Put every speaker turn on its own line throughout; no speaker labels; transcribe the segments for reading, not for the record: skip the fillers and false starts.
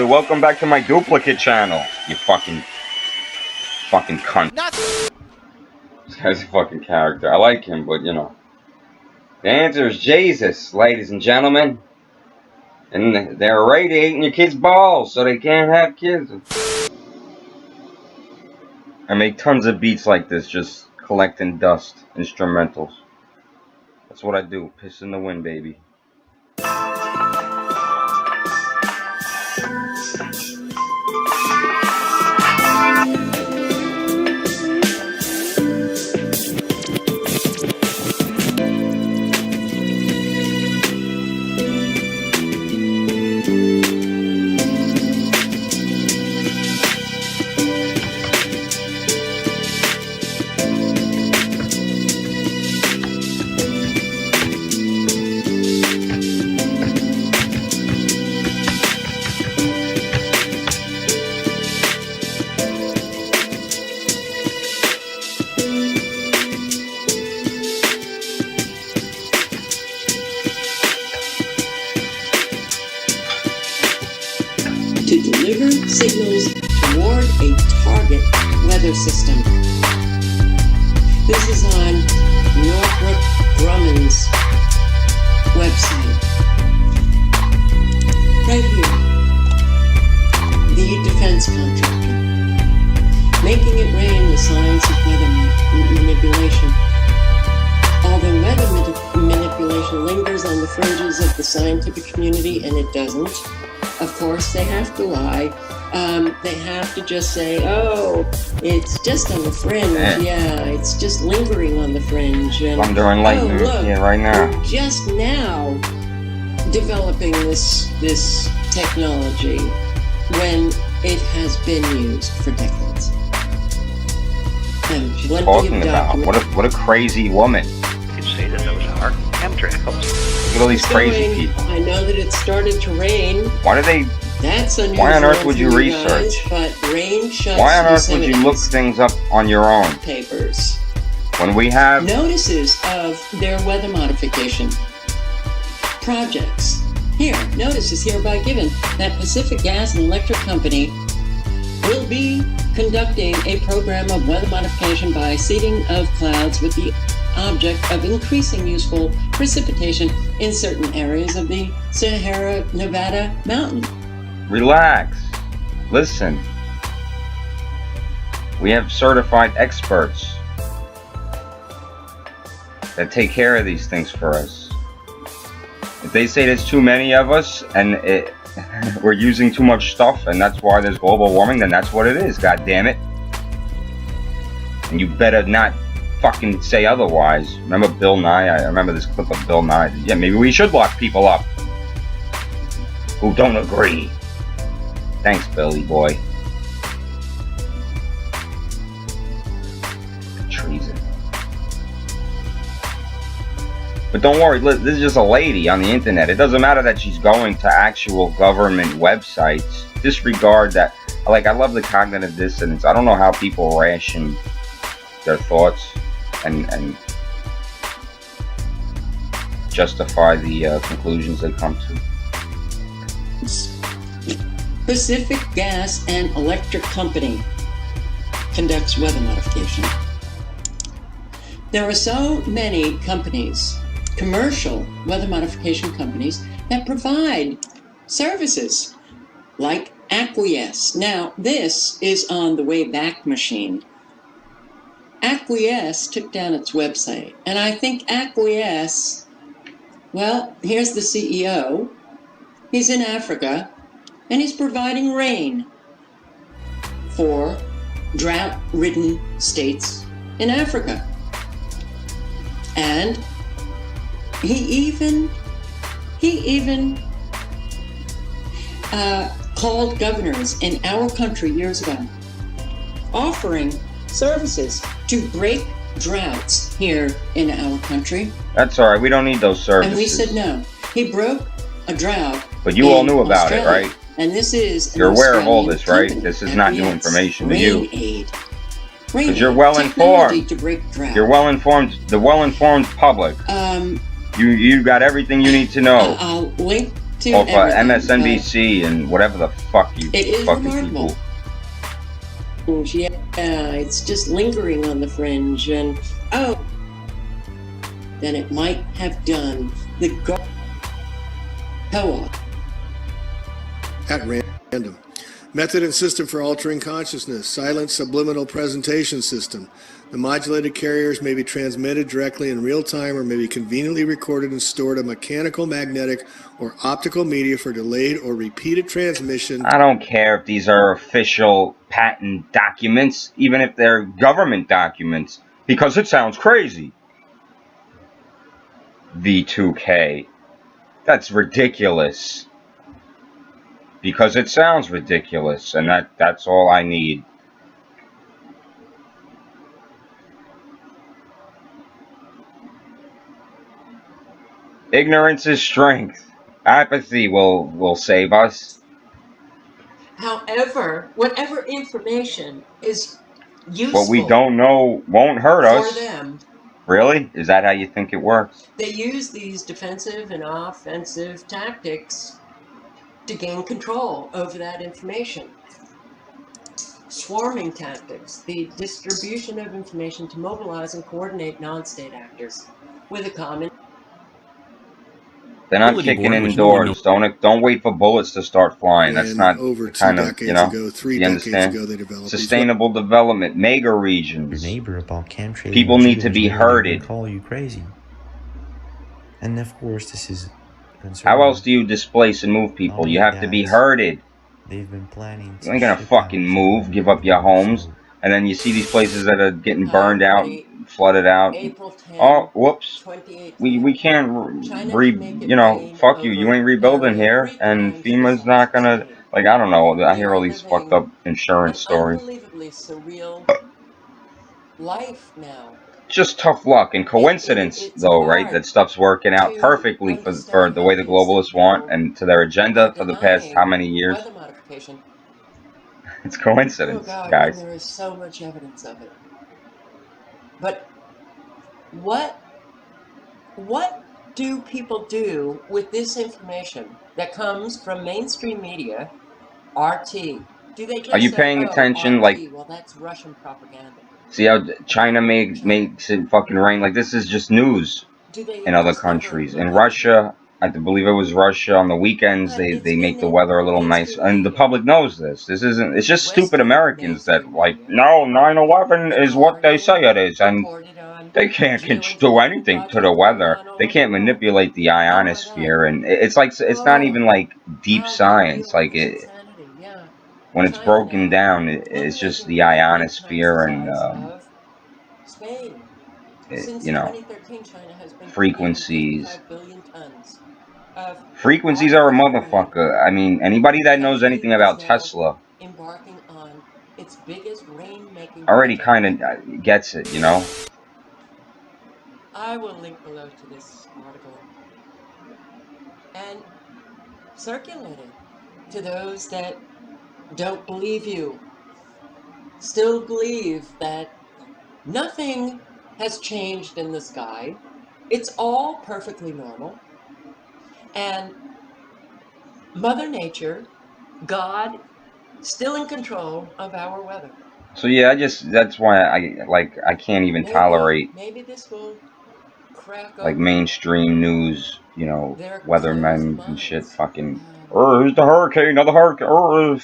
Welcome back to my duplicate channel, you fucking cunt. This guy's a fucking character. I like him, but you know. The answer is Jesus, ladies and gentlemen. And they're radiating your kids' balls so they can't have kids. I make tons of beats like this, just collecting dust, instrumentals. That's what I do, piss in the wind, baby.
To deliver signals toward a target weather system. This is on Northrop Grumman's website. Right here. The defense contractor. Making it rain, the science of weather manipulation. Although weather manipulation lingers on the fringes of the scientific community, and it doesn't, of course, they have to lie. They have to just say, oh, it's just on the fringe. Yeah, it's just lingering on the fringe. And,
Thunder and lightning,
look,
yeah, right now.
We're just now developing this technology when it has been used for decades.
Talking about what a crazy woman.
You could say that those are chemtrails.
Look at all these crazy people.
I know that it started to rain.
Why do they?
That's unusual.
Why on earth would you research?
But rain shuts.
Why on earth would you look things up on your own?
Papers.
When we have
Notices of their weather modification projects. Here, notice is hereby given that Pacific Gas and Electric Company will be conducting a program of weather modification by seeding of clouds with the object of increasing useful precipitation in certain areas of the Sahara Nevada mountain.
Relax. Listen. We have certified experts that take care of these things for us. If they say there's too many of us and we're using too much stuff and that's why there's global warming, then that's what it is, god damn it. And you better not fucking say otherwise. Remember Bill Nye? I remember this clip of Bill Nye. Yeah, maybe we should lock people up who don't agree. Thanks, Billy boy. Treason. But don't worry, this is just a lady on the internet. It doesn't matter that she's going to actual government websites. Disregard that. Like, I love the cognitive dissonance. I don't know how people ration their thoughts and justify the conclusions they come to.
Pacific Gas and Electric Company conducts weather modification. There are so many companies, commercial weather modification companies, that provide services like Acquiesce. Now, this is on the Wayback Machine. Acquiesce took down its website, and I think Acquiesce, well, here's the CEO. He's in Africa, and he's providing rain for drought-ridden states in Africa. And he even called governors in our country years ago, offering services to break droughts here in our country.
That's all right. We don't need those services.
And we said no. He broke a drought.
But you all knew about it, right?
And this is
you're aware of all this, right? This is not new information to you. Because you're well informed.
To break drought.
You're well informed. The well informed public. You got everything you need to know.
I'll link to
Off
everything.
MSNBC and whatever the fuck you
It is
fucking
remarkable.
people.
Yeah, it's just lingering on the fringe, and then it might have done the co-op.
At random. Method and system for altering consciousness. Silent subliminal presentation system. The modulated carriers may be transmitted directly in real time or may be conveniently recorded and stored on mechanical, magnetic, or optical media for delayed or repeated transmission.
I don't care if these are official patent documents, even if they're government documents, because it sounds crazy. V2K. That's ridiculous. Because it sounds ridiculous, and that's all I need. Ignorance is strength. Apathy will save us.
However, whatever information is useful,
What we don't know won't hurt us.
For them.
Really? Is that how you think it works?
They use these defensive and offensive tactics to gain control over that information. Swarming tactics, the distribution of information to mobilize and coordinate non-state actors with a common.
They're not kicking in doors. Don't wait for bullets to start flying. That's not
over
the kind
2
of,
decades
you know,
ago, 3
you
decades
understand?
ago, they developed
Sustainable development, mega regions.
Your neighbor about chemtrails.
People need to be herded.
Call you crazy. And of course, this is.
How else do you displace and move people? You have to be herded.
They've been planning.
You ain't gonna fucking move, give up your homes, and then you see these places that are getting burned out, flooded out. Oh, whoops. We can't you know, fuck you. You ain't rebuilding here, and FEMA's not gonna, like, I don't know. I hear all these fucked up insurance stories.
Unbelievably surreal life now.
Just tough luck and coincidence, though, right? That stuff's working out perfectly for the way the globalists want and to their agenda for the past how many years? It's coincidence, guys.
There is so much evidence of it. But what do people do with this information that comes from mainstream media, RT? Do they just
Are you
say,
paying attention?
RT,
like,
well, that's Russian propaganda.
See how China makes it fucking rain? Like, this is just news in other countries. In Russia, I believe it was Russia, on the weekends, they make the weather a little nice. And the public knows this. This isn't, it's just stupid Americans that, like, no, 9/11 is what they say it is. And they can't do anything to the weather. They can't manipulate the ionosphere. And it's like, it's not even like deep science. Like, when it's broken down, it's just the ionosphere and, you know, frequencies. Frequencies are a motherfucker. I mean, anybody that knows anything about Tesla already kind of gets it, you know?
I will link below to this article and circulate it to those that don't believe you, still believe that nothing has changed in the sky. It's all perfectly normal. And Mother Nature, God, still in control of our weather.
So yeah, that's why I can't even tolerate
maybe this will crack
like mainstream news, you know, weathermen and shit fucking, here's the hurricane, another hurricane,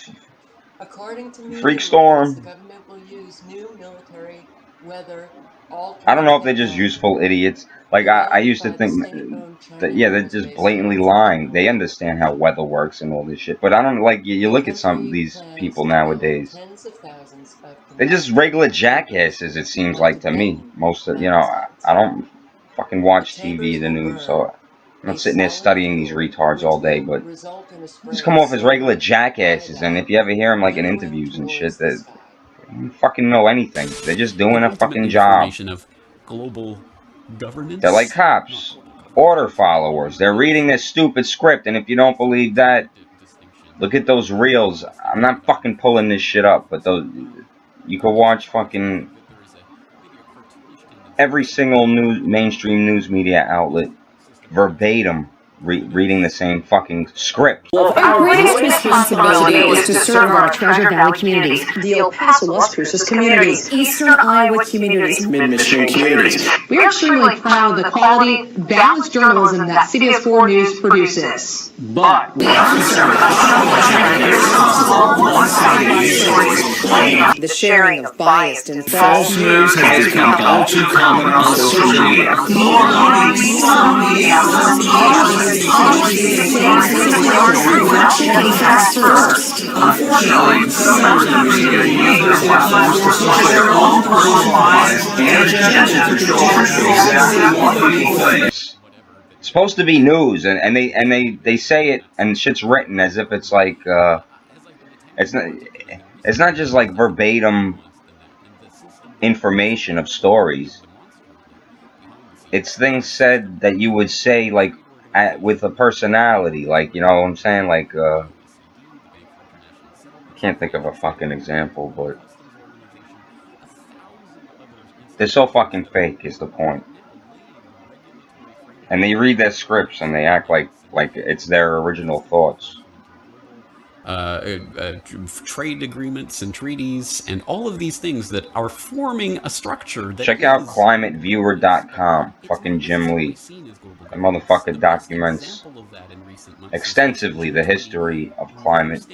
according to
freak storm.
The government will use new military weather.
I don't know if they're just useful idiots. Like, I used to think that, yeah, they're just blatantly lying. They understand how weather works and all this shit. But I don't, like, you look at some of these people nowadays. They're just regular jackasses, it seems like to me. Most of, you know, I don't fucking watch TV, the news, so I'm not sitting there studying these retards all day, but just come off as regular jackasses. And if you ever hear them, like, in interviews and shit, that don't fucking know anything. They're just doing a fucking job.
Of global governance.
They're like cops, order followers. They're reading this stupid script, and if you don't believe that, look at those reels. I'm not fucking pulling this shit up, but those, you can watch fucking every single mainstream news media outlet verbatim reading the same fucking script.
Our greatest responsibility is to serve our Treasure Valley communities,
the El Paso Las Cruces communities,
Eastern Iowa communities,
Mid-Michigan communities.
We are extremely proud of the quality, balanced journalism that CBS 4 News produces.
But
The sharing of biased and false
news has become all too common on social media. Unfortunately, some members of the media use their platforms to push their own personal bias and agenda to show exactly what people think.
It's supposed to be news, and they say it, and shit's written as if it's like it's not just like verbatim information of stories. It's things said that you would say like with a personality, like, you know what I'm saying, like I can't think of a fucking example, but they're so fucking fake is the point. And they read their scripts and they act like it's their original thoughts.
Trade agreements and treaties and all of these things that are forming a structure that
check out climateviewer.com. Fucking Jim Lee. That motherfucker documents extensively the history of climate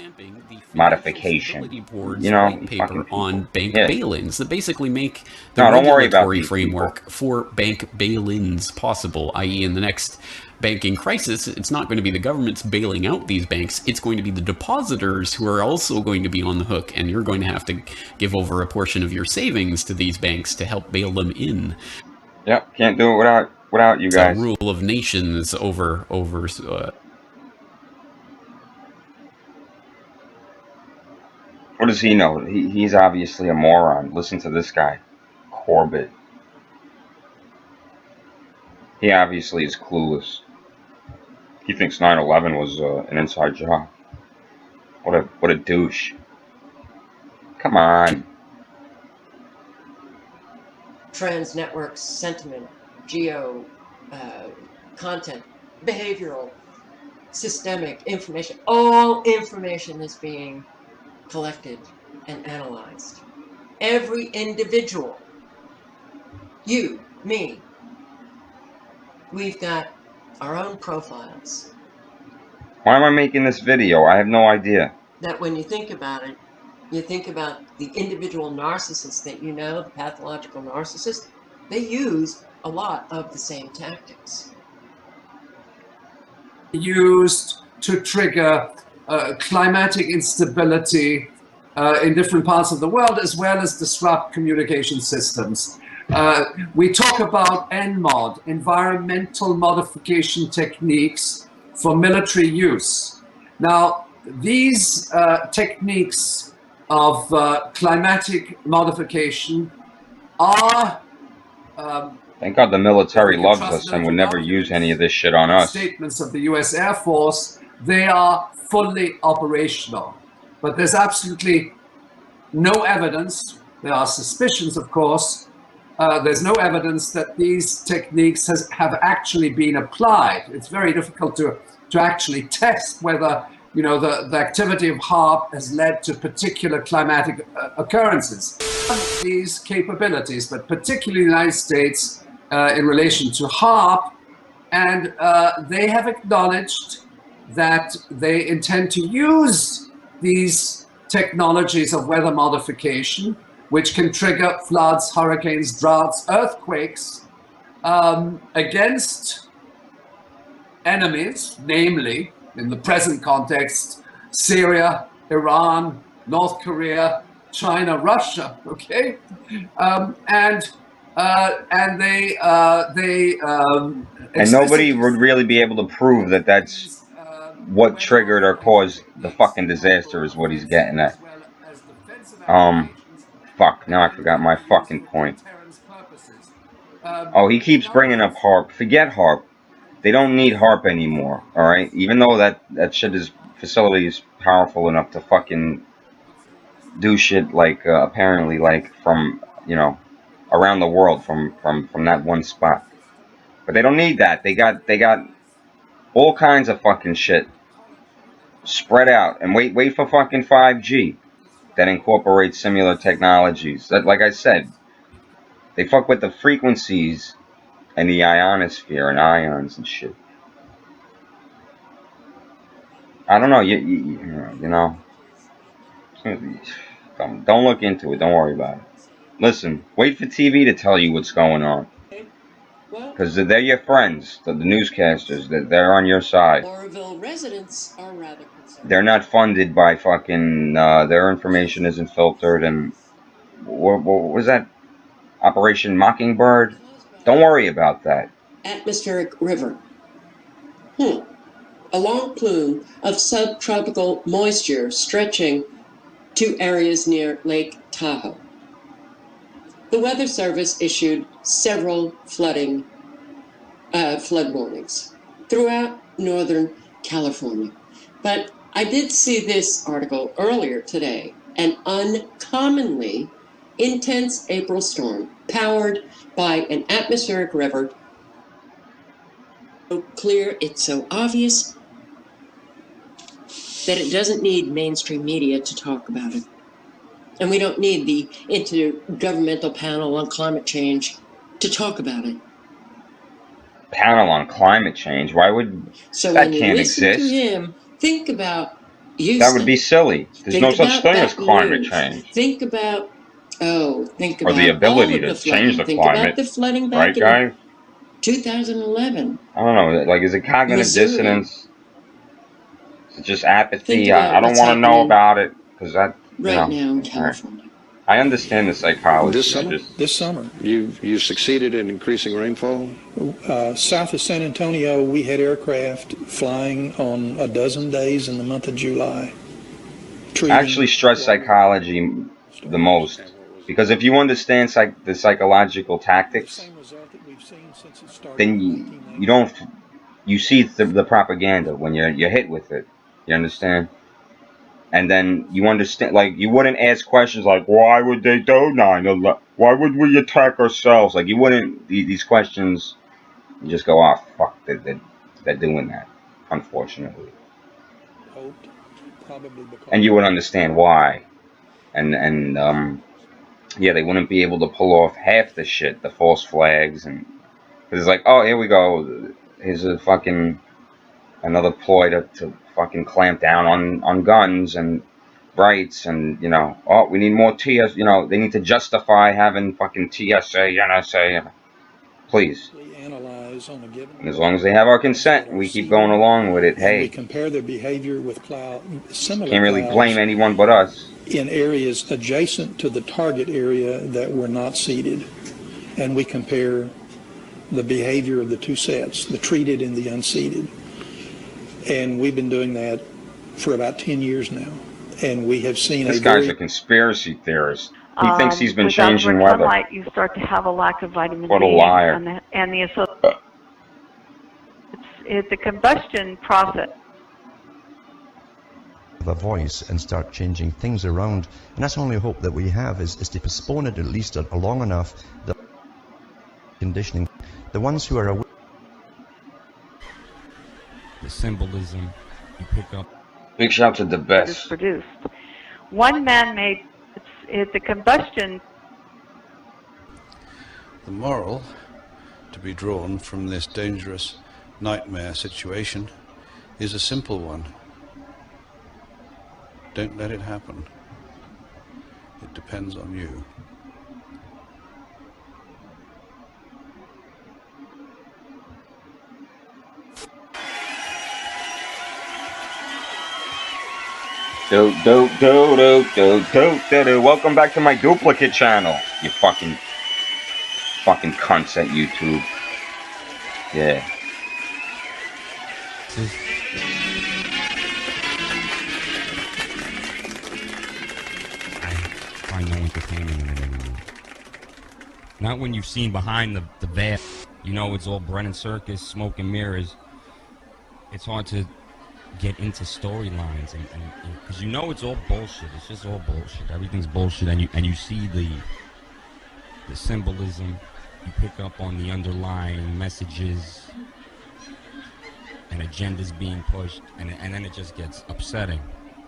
modification. You know,
paper on bank bail-ins that basically make the
don't worry about
regulatory framework for bank bail-ins possible, i.e. in the next banking crisis, it's not going to be the government's bailing out these banks, it's going to be the depositors who are also going to be on the hook, and you're going to have to give over a portion of your savings to these banks to help bail them in.
Yep, can't do it without you guys.
The rule of nations over
what does he know? He's obviously a moron. Listen to this guy, Corbett. He obviously is clueless. He thinks 9/11 was an inside job. What a douche. Come on.
Trends, networks, sentiment, geo, content, behavioral, systemic information. All information is being collected and analyzed. Every individual, you, me, we've got our own profiles.
Why am I making this video? I have no idea.
That when you think about it, you think about the individual narcissists that you know, the pathological narcissists, they use a lot of the same tactics.
Used to trigger climatic instability in different parts of the world, as well as disrupt communication systems. We talk about NMOD, environmental modification techniques for military use. Now, these techniques of climatic modification are
thank God the military loves us and would never use any of this shit on us.
Statements of the US Air Force, they are fully operational. But there's absolutely no evidence, there are suspicions of course, there's no evidence that these techniques have actually been applied. It's very difficult to actually test whether, you know, the activity of HAARP has led to particular climatic occurrences. These capabilities, but particularly in the United States in relation to HAARP, and they have acknowledged that they intend to use these technologies of weather modification, which can trigger floods, hurricanes, droughts, earthquakes, against enemies, namely, in the present context, Syria, Iran, North Korea, China, Russia, okay? And
nobody would really be able to prove that that's what triggered or caused the fucking disaster is what he's getting at. Fuck, now I forgot my fucking point. Oh, he keeps bringing up HAARP. Forget HAARP. They don't need HAARP anymore, alright? Even though that facility is powerful enough to fucking do shit like, apparently, like, from, you know, around the world from that one spot. But they don't need that. They got All kinds of fucking shit. Spread out and wait for fucking 5G that incorporates similar technologies. That, like I said, they fuck with the frequencies and the ionosphere and ions and shit. I don't know. You know. Don't look into it. Don't worry about it. Listen, wait for TV to tell you what's going on. Because they're your friends, the newscasters. They're on your side.
Oroville residents are rather concerned.
They're not funded by fucking. Their information isn't filtered. And what was that? Operation Mockingbird? Don't worry about that.
Atmospheric river. A long plume of subtropical moisture stretching to areas near Lake Tahoe. The Weather Service issued several flood warnings throughout Northern California. But I did see this article earlier today, an uncommonly intense April storm powered by an atmospheric river. So clear, it's so obvious that it doesn't need mainstream media to talk about it. And we don't need the Intergovernmental Panel on Climate Change to talk about it.
Panel on Climate Change? Why would that can't exist?
To him, think about Houston.
That would be silly. There's no such thing as climate change.
Think about or
the ability to change the climate.
Think about the flooding back in 2011.
I don't know. Like, is it cognitive dissonance? Is it just apathy? I don't want to know about it because that.
Now in California.
I understand the psychology.
This summer, you succeeded in increasing rainfall?
South of San Antonio, we had aircraft flying on a dozen days in the month of July.
I actually stress psychology the most because if you understand the psychological tactics, then you see the propaganda when you're hit with it. You understand? And then you understand, like, you wouldn't ask questions like, why would they do 9/11? Why would we attack ourselves? Like, you wouldn't, these questions, you just go, oh, fuck, they're doing that, unfortunately. And you would understand why. And yeah, they wouldn't be able to pull off half the shit, the false flags, and, because it's like, oh, here we go, here's a fucking, another ploy to fucking clamp down on guns and rights, and oh, we need more TS. They need to justify having fucking TSA, NSA. Please. And as long as they have our consent, we keep going along with it. Hey,
we compare their behavior with similar.
Can't really blame anyone but us.
In areas adjacent to the target area that were not seeded, and we compare the behavior of the two sets, the treated and the unseeded. And we've been doing that for about 10 years now. And we have seen
this guy's a conspiracy theorist. He thinks he's been changing weather.
Sunlight, you start to have a lack of vitamin
what
D.
A liar.
It's a combustion process.
A voice and start changing things around. And that's the only hope that we have is to postpone it at least long enough. The conditioning. The ones who are aware.
The symbolism you pick up.
Big shout to the best.
It's produced. One man made the combustion.
The moral to be drawn from this dangerous nightmare situation is a simple one. Don't let it happen. It depends on you.
Welcome back to my duplicate channel, you fucking cunts at YouTube. Yeah.
I find no entertainment in it anymore. Not when you've seen behind the veil. It's all Brennan Circus, smoke and mirrors. It's hard to get into storylines and because it's all bullshit. It's just all bullshit. Everything's bullshit, and you see the symbolism. You pick up on the underlying messages, and agendas being pushed, and then it just gets upsetting,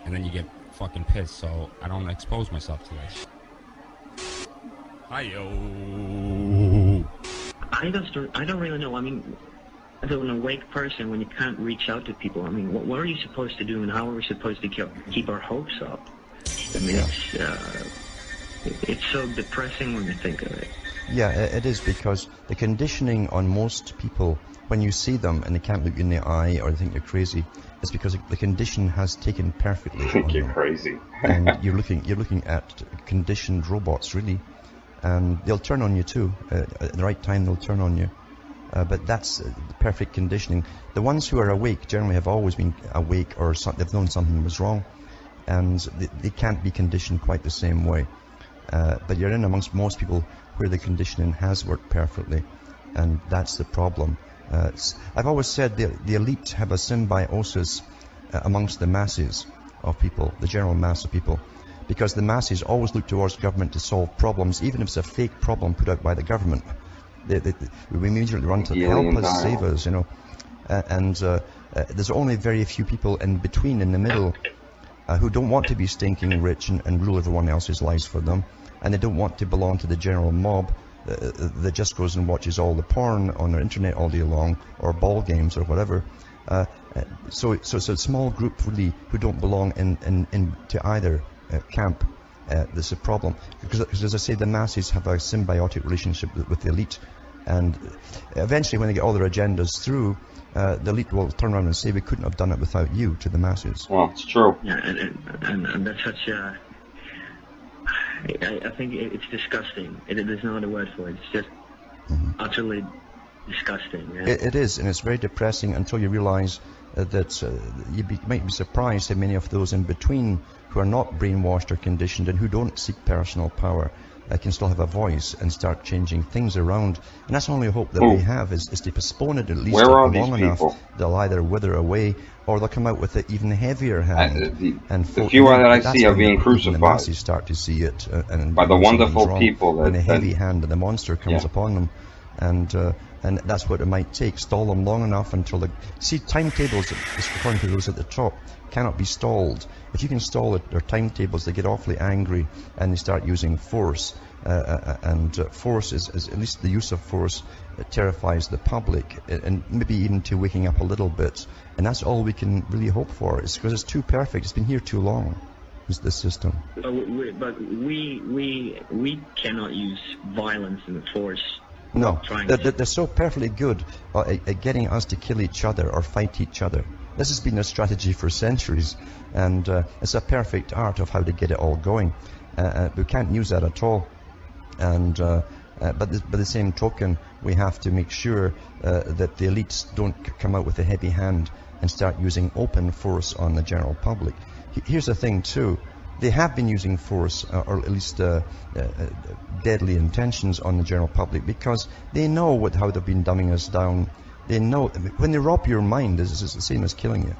and then you get fucking pissed. So I don't expose myself to this. Hi-yo.
I don't really know. I mean, as an awake person, when you can't reach out to people, I mean, what are you supposed to do, and how are we supposed to keep our hopes up? I mean, it's so depressing when you think of it.
Yeah, it is, because the conditioning on most people, when you see them and they can't look you in the eye or they think you're crazy, it's because the condition has taken perfectly.
I think you're crazy.
And you're looking at conditioned robots, really, and they'll turn on you too. At the right time, they'll turn on you. But that's the perfect conditioning. The ones who are awake generally have always been awake, or they've known something was wrong, and they can't be conditioned quite the same way. But you're in amongst most people where the conditioning has worked perfectly, and that's the problem. I've always said the elite have a symbiosis amongst the masses of people, the general mass of people, because the masses always look towards government to solve problems, even if it's a fake problem put out by the government. We immediately run to help us, save us, you know. And there's only very few people in between, in the middle, who don't want to be stinking rich and rule everyone else's lives for them, and they don't want to belong to the general mob that just goes and watches all the porn on the internet all day long, or ball games or whatever. So it's a small group really who don't belong to either camp. That's a problem, because as I say, the masses have a symbiotic relationship with the elite, and eventually when they get all their agendas through, the elite will turn around and say, we couldn't have done it without you, to the masses.
Well, it's true.
Yeah, and that's such a... I think it's disgusting. There's no other word for it. It's just utterly disgusting. Yeah?
It is, and it's very depressing until you realize that you might be surprised how many of those in between who are not brainwashed or conditioned and who don't seek personal power can still have a voice and start changing things around. And that's the only hope that we have, is to postpone it at least long enough. They'll either wither away, or they'll come out with an even heavier hand.
The few that I see are being crucified.
The masses start to see it, and
by the wonderful people.
When the heavy hand of the monster comes upon them. And that's what it might take. Stall them long enough until timetables, according to those at the top, cannot be stalled. If you can stall their timetables, they get awfully angry and they start using force. Force is, at least the use of force, terrifies the public, and maybe even to waking up a little bit. And that's all we can really hope for. It's because it's too perfect. It's been here too long. Is the system?
But we cannot use violence and force.
No, they're so perfectly good at getting us to kill each other or fight each other. This has been a strategy for centuries, and it's a perfect art of how to get it all going. We can't use that at all. And but by the same token, we have to make sure that the elites don't come out with a heavy hand and start using open force on the general public. Here's the thing too. They have been using force, or at least deadly intentions on the general public, because they know how they've been dumbing us down. They know when they rob your mind, it's the same as killing you.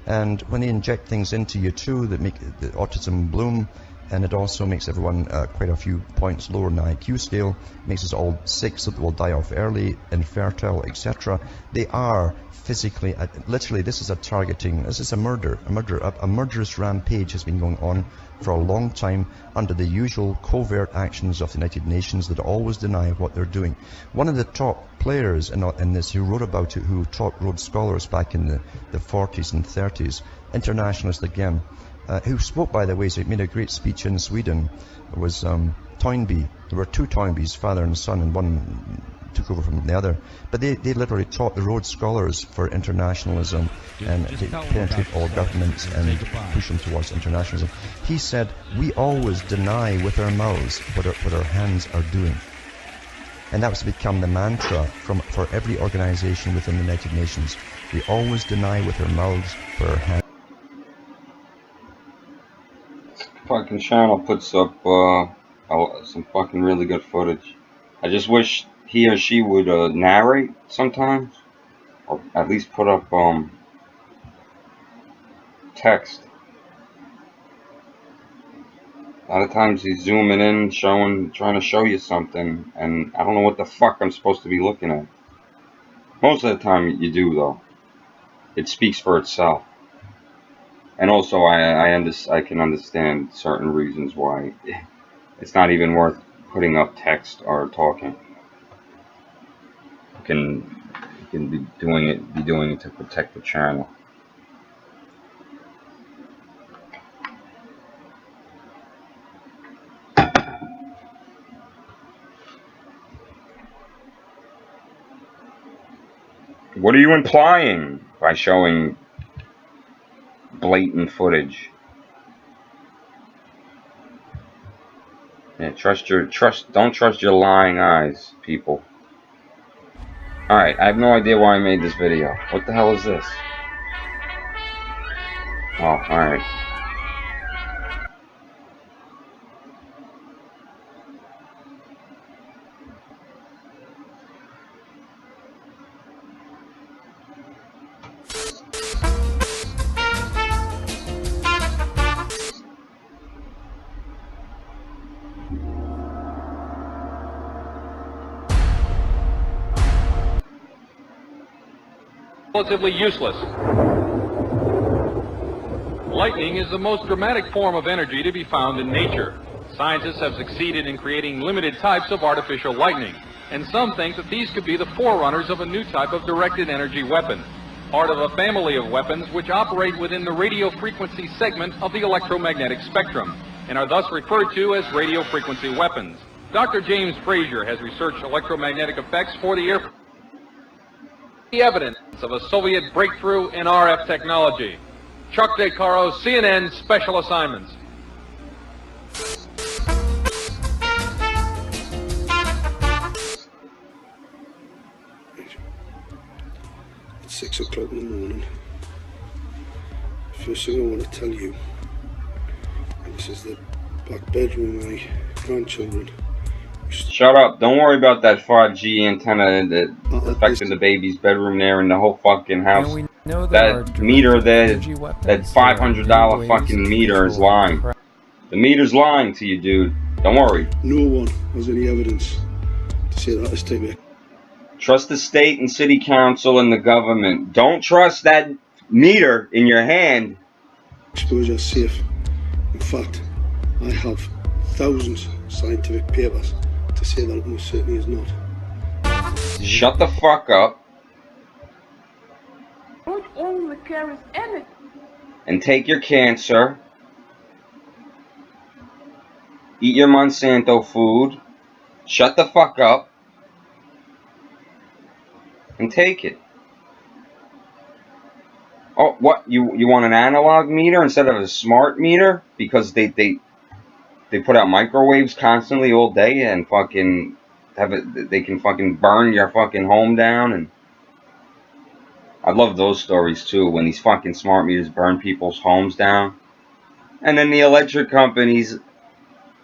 And when they inject things into you too that make the autism bloom, and it also makes everyone quite a few points lower in the IQ scale, makes us all sick so that we'll die off early, infertile, etc. They are physically, literally, this is a targeting, this is a murderous rampage has been going on for a long time under the usual covert actions of the United Nations that always deny what they're doing. One of the top players in this, who wrote about it, who taught Rhodes Scholars back in the 40s and 30s, internationalist again, who spoke, by the way, so he made a great speech in Sweden, was Toynbee. There were two Toynbees, father and son, and one took over from the other. But they literally taught the Rhodes Scholars for internationalism and to penetrate all governments and push them towards internationalism. He said, we always deny with our mouths what our hands are doing. And that was to become the mantra for every organization within the United Nations. We always deny with our mouths what our hands.
Fucking channel puts up some fucking really good footage. I just wish he or she would narrate sometimes, or at least put up text. A lot of times he's zooming in, trying to show you something, and I don't know what the fuck I'm supposed to be looking at. Most of the time you do, though. It speaks for itself. And also, I can understand certain reasons why it's not even worth putting up text or talking. You can be doing it to protect the channel. What are you implying by showing blatant footage? Yeah, don't trust your lying eyes, people. Alright, I have no idea why I made this video. What the hell is this? Oh, alright.
Relatively useless. Lightning is the most dramatic form of energy to be found in nature. Scientists have succeeded in creating limited types of artificial lightning, and some think that these could be the forerunners of a new type of directed energy weapon, part of a family of weapons which operate within the radio frequency segment of the electromagnetic spectrum, and are thus referred to as radio frequency weapons. Dr. James Frazier has researched electromagnetic effects for the Air Force. The evidence of a Soviet breakthrough in RF technology. Chuck DeCaro, CNN Special Assignments.
It's 6 o'clock in the morning. First thing I want to tell you, and this is the back bedroom of my grandchildren.
Shut up. Don't worry about that 5G antenna that affected the baby's bedroom there and the whole fucking house. That meter there, that $500 fucking meter is lying. The meter's lying to you, dude. Don't worry.
No one has any evidence to say that this time.
Trust the state and city council and the government. Don't trust that meter in your hand.
Exposure safe. In fact, I have thousands of scientific papers to say that it most certainly is not.
Shut the fuck up.
Only carries energy.
And take your cancer. Eat your Monsanto food. Shut the fuck up. And take it. Oh, what? You want an analog meter instead of a smart meter? Because they put out microwaves constantly all day and fucking have it. They can fucking burn your fucking home down. And I love those stories too, when these fucking smart meters burn people's homes down, and then the electric companies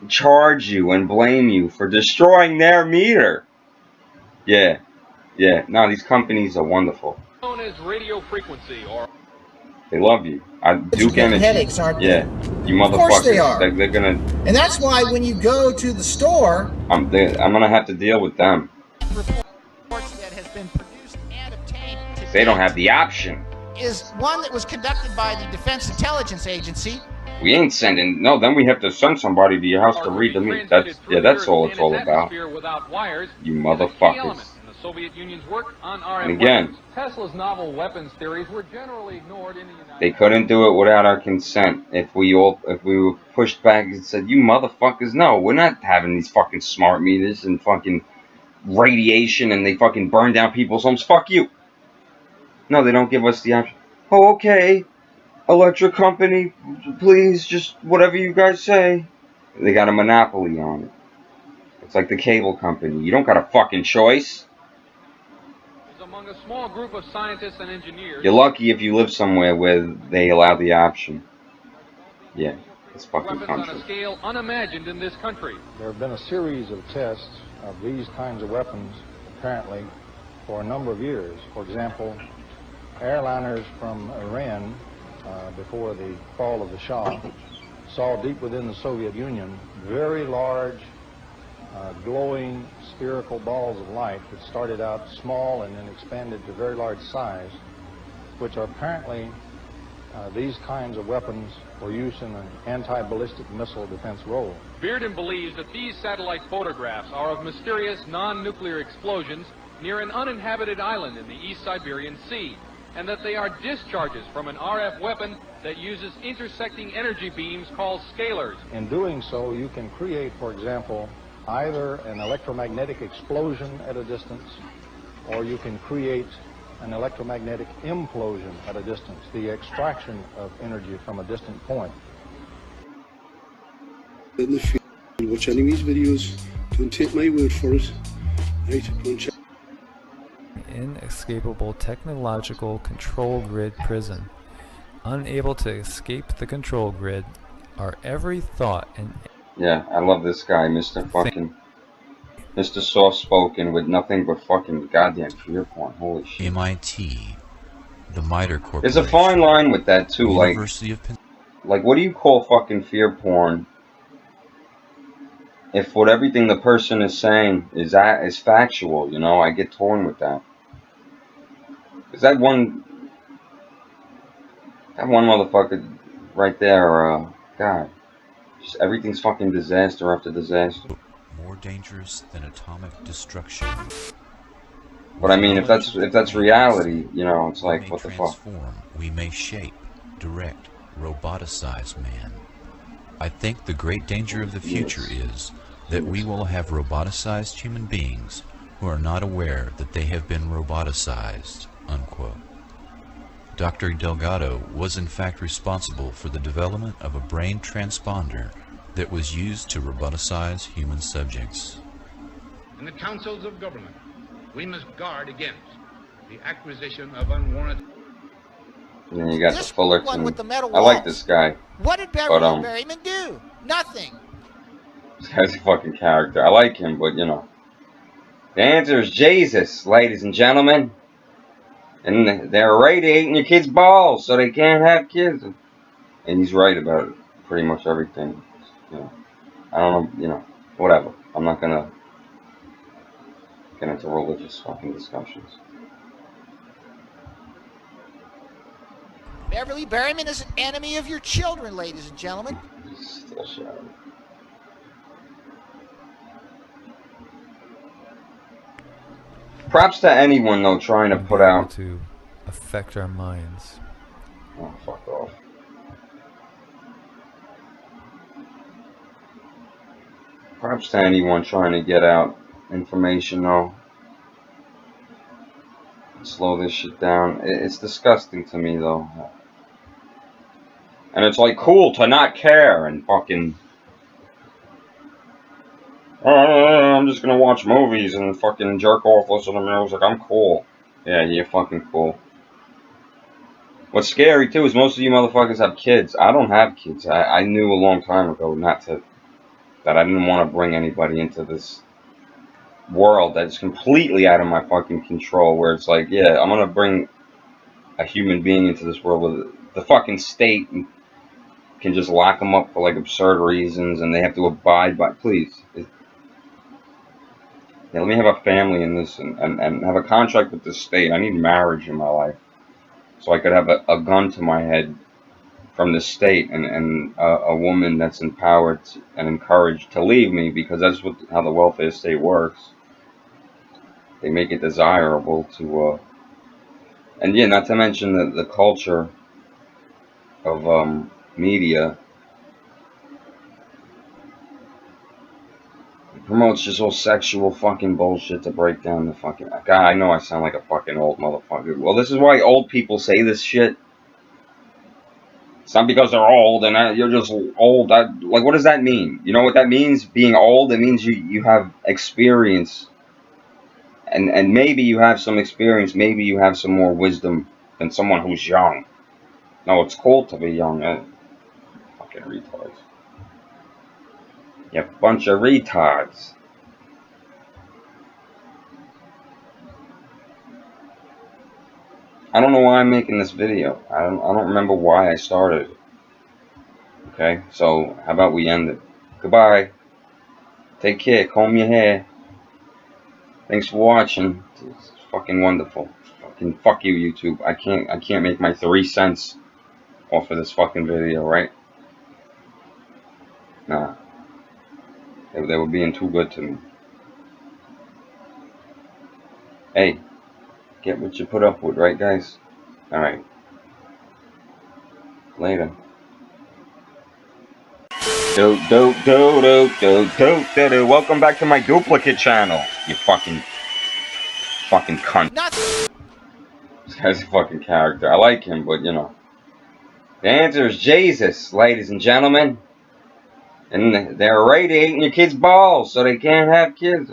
charge you and blame you for destroying their meter. Yeah. No, these companies are wonderful.
Known as radio frequency, or
they love you. Duke Energy.
Headaches, aren't they?
Yeah, you motherfuckers.
Of course they are.
They're gonna.
And that's why when you go to the store,
I'm gonna have to deal with them.
That has been produced and obtained today
They don't have the option.
is one that was conducted by the Defense Intelligence Agency.
We ain't sending. No, then we have to send somebody to your house to read the meter. That's all it's all about. You motherfuckers.
Soviet Union's work on RF
And again,
weapons. Tesla's novel weapons theories were generally ignored in the United States.
They couldn't do it without our consent. If we were pushed back and said, "You motherfuckers, no, we're not having these fucking smart meters and fucking radiation and they fucking burn down people's homes. Fuck you." No, they don't give us the option. Oh, okay, electric company, please, just whatever you guys say. They got a monopoly on it. It's like the cable company. You don't got a fucking choice.
Among a small group of scientists and engineers.
You're lucky if you live somewhere where they allow the option. Yeah, it's fucking
weapons on
country.
a scale unimagined in this country.
There have been a series of tests of these kinds of weapons, apparently, for a number of years. For example, airliners from Iran, before the fall of the Shah, saw deep within the Soviet Union very large, glowing spherical balls of light that started out small and then expanded to very large size, which are apparently these kinds of weapons for use in an anti-ballistic missile defense role.
Bearden believes that these satellite photographs are of mysterious non-nuclear explosions near an uninhabited island in the East Siberian Sea, and that they are discharges from an RF weapon that uses intersecting energy beams called scalars.
In doing so, you can create, for example, either an electromagnetic explosion at a distance, or you can create an electromagnetic implosion at a distance, the extraction of energy from a distant point.
In the field, watch any of these videos, don't take my word for it, right, don't check.
Inescapable technological control grid prison. Unable to escape the control grid, our every thought and...
Yeah, I love this guy, Mr. Soft-spoken with nothing but fucking goddamn fear porn. Holy shit.
MIT, the MITRE Corporation.
There's a fine line with that too,
University of
like what do you call fucking fear porn if what everything the person is saying is factual, you know? I get torn with that. Is that one motherfucker right there, God, just everything's fucking disaster after disaster.
More dangerous than atomic destruction.
But I mean, if that's reality, you know, it's like, what the fuck?
We may shape, direct, roboticize man. I think the great danger of the future is that we will have roboticized human beings who are not aware that they have been roboticized, unquote. Dr. Delgado was in fact responsible for the development of a brain transponder that was used to roboticize human subjects.
In the councils of government, we must guard against the acquisition of unwarranted...
And then you got the Fullerton.
One with the metal
I like
walls.
this guy.
What did Berryman do? Nothing.
This guy's a fucking character. I like him, but you know. The answer is Jesus, ladies and gentlemen. And they're irradiating your kids' balls so they can't have kids. And he's right about pretty much everything. You know, I don't know, you know, whatever. I'm not gonna get into religious fucking discussions.
Beverly Berryman is an enemy of your children, ladies and gentlemen.
Still shouting. Props to anyone though trying to put out
to affect our minds.
Oh, fuck off. Props to anyone trying to get out information though. Slow this shit down. It's disgusting to me though. And it's like cool to not care and fucking... I'm just gonna watch movies and fucking jerk off, listen to music. I'm cool. Yeah, you're fucking cool. What's scary too is most of you motherfuckers have kids. I don't have kids. I knew a long time ago that I didn't want to bring anybody into this world that's completely out of my fucking control, where it's like, yeah, I'm gonna bring a human being into this world with the fucking state and can just lock them up for like absurd reasons and they have to abide by, please. Yeah, let me have a family in this and have a contract with the state. I need marriage in my life so I could have a gun to my head from the state and a woman that's empowered and encouraged to leave me, because that's how the welfare state works. They make it desirable to, and yeah, not to mention the culture of media promotes just all sexual fucking bullshit to break down the fucking... God, I know I sound like a fucking old motherfucker. Well, this is why old people say this shit. It's not because they're old and you're just old. Like, what does that mean? You know what that means? Being old, it means you have experience. And maybe you have some experience. Maybe you have some more wisdom than someone who's young. No, it's cool to be young. Fucking retards. You bunch of retards. I don't know why I'm making this video. I don't remember why I started. Okay, so how about we end it? Goodbye. Take care. Comb your hair. Thanks for watching. It's fucking wonderful. Fucking fucking fuck you, YouTube. I can't make my 3 cents off of this fucking video, right? Nah. They were being too good to me. Hey, get what you put up with, right, guys? Alright. Later. Welcome back to my duplicate channel, you fucking cunt. This guy's a fucking character. I like him, but you know. The answer is Jesus, ladies and gentlemen. And they're irradiating your kids' balls so they can't have kids.